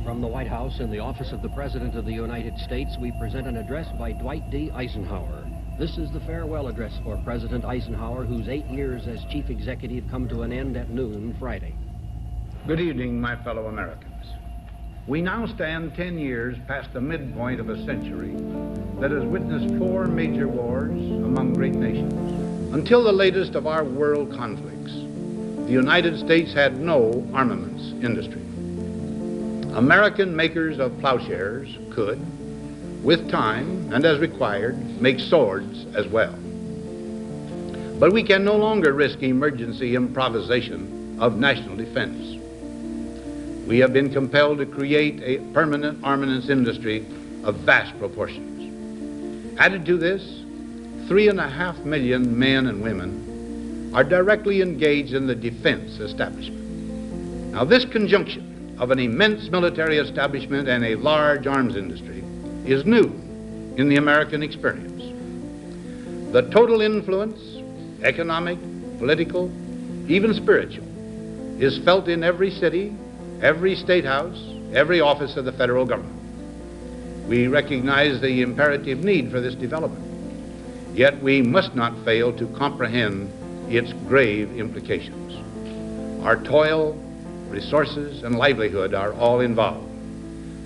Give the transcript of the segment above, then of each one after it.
From the White House in the office of the President of the United States, we present an address by Dwight D. Eisenhower. This is the farewell address for President Eisenhower, whose 8 years as chief executive come to an end at noon Friday. Good evening, my fellow Americans. We now stand 10 years past the midpoint of a century that has witnessed 4 major wars among great nations. Until the latest of our world conflicts, the United States had no armaments industry. American makers of plowshares could, with time and as required, make swords as well. But we can no longer risk emergency improvisation of national defense. We have been compelled to create a permanent armaments industry of vast proportions. Added to this, 3.5 million men and women are directly engaged in the defense establishment. Now, this conjunction of an immense military establishment and a large arms industry is new in the American experience. The total influence, economic, political, even spiritual, is felt in every city, every state house, every office of the federal government. We recognize the imperative need for this development, yet we must not fail to comprehend its grave implications. Our toil, resources, and livelihood are all involved.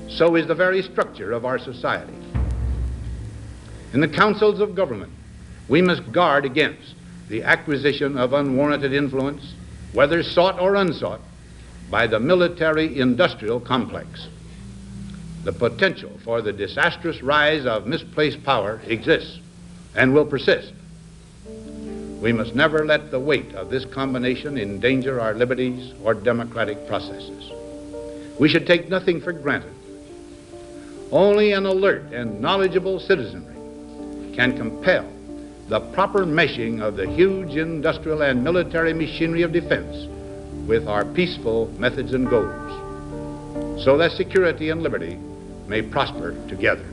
So is the very structure of our society. In the councils of government, we must guard against the acquisition of unwarranted influence, whether sought or unsought, by the military-industrial complex. The potential for the disastrous rise of misplaced power exists and will persist. We must never let the weight of this combination endanger our liberties or democratic processes. We should take nothing for granted. Only an alert and knowledgeable citizenry can compel the proper meshing of the huge industrial and military machinery of defense with our peaceful methods and goals, so that security and liberty may prosper together.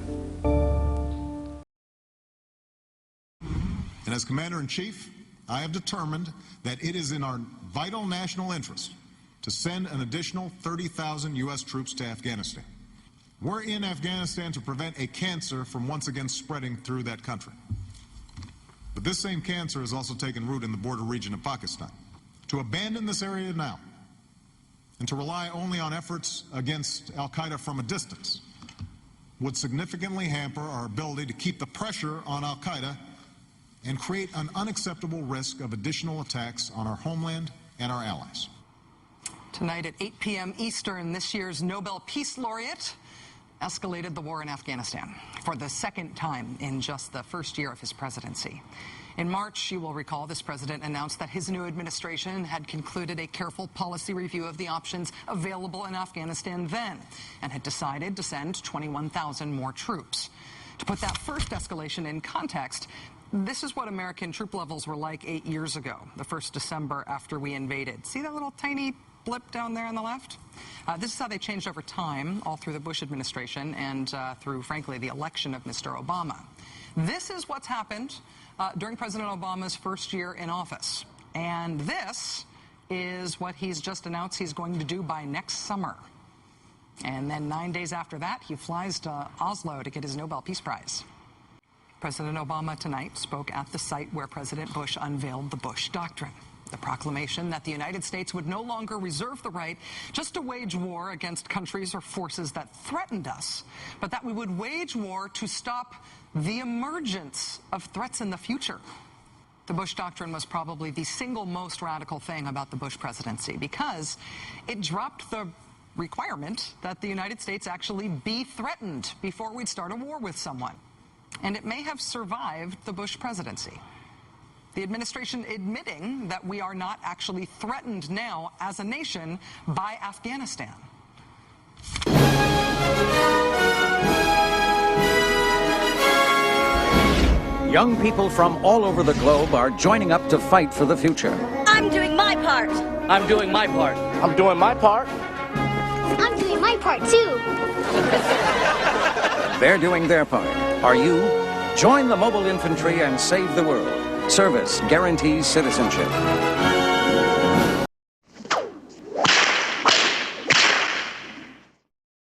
And as Commander-in-Chief, I have determined that it is in our vital national interest to send an additional 30,000 U.S. troops to Afghanistan. We're in Afghanistan to prevent a cancer from once again spreading through that country. But this same cancer has also taken root in the border region of Pakistan. To abandon this area now and to rely only on efforts against al-Qaeda from a distance would significantly hamper our ability to keep the pressure on al-Qaeda and create an unacceptable risk of additional attacks on our homeland and our allies. Tonight at 8 p.m. Eastern, this year's Nobel Peace Laureate escalated the war in Afghanistan for the 2nd time in just the first year of his presidency. In March, you will recall, this president announced that his new administration had concluded a careful policy review of the options available in Afghanistan then, and had decided to send 21,000 more troops. To put that first escalation in context, this is what American troop levels were like 8 years ago, the 1st December after we invaded. See that little tiny blip down there on the left? This is how they changed over time, all through the Bush administration and through, frankly, the election of Mr. Obama. This is what's happened during President Obama's first year in office. And this is what he's just announced he's going to do by next summer. And then 9 days after that, he flies to Oslo to get his Nobel Peace Prize. President Obama tonight spoke at the site where President Bush unveiled the Bush Doctrine, the proclamation that the United States would no longer reserve the right just to wage war against countries or forces that threatened us, but that we would wage war to stop the emergence of threats in the future. The Bush Doctrine was probably the single most radical thing about the Bush presidency because it dropped the requirement that the United States actually be threatened before we'd start a war with someone. And it may have survived the Bush presidency. The administration admitting that we are not actually threatened now as a nation by Afghanistan. Young people from all over the globe are joining up to fight for the future. I'm doing my part. I'm doing my part. I'm doing my part. I'm doing my part, too. They're doing their part. Are you? Join the mobile infantry and save the world. Service guarantees citizenship.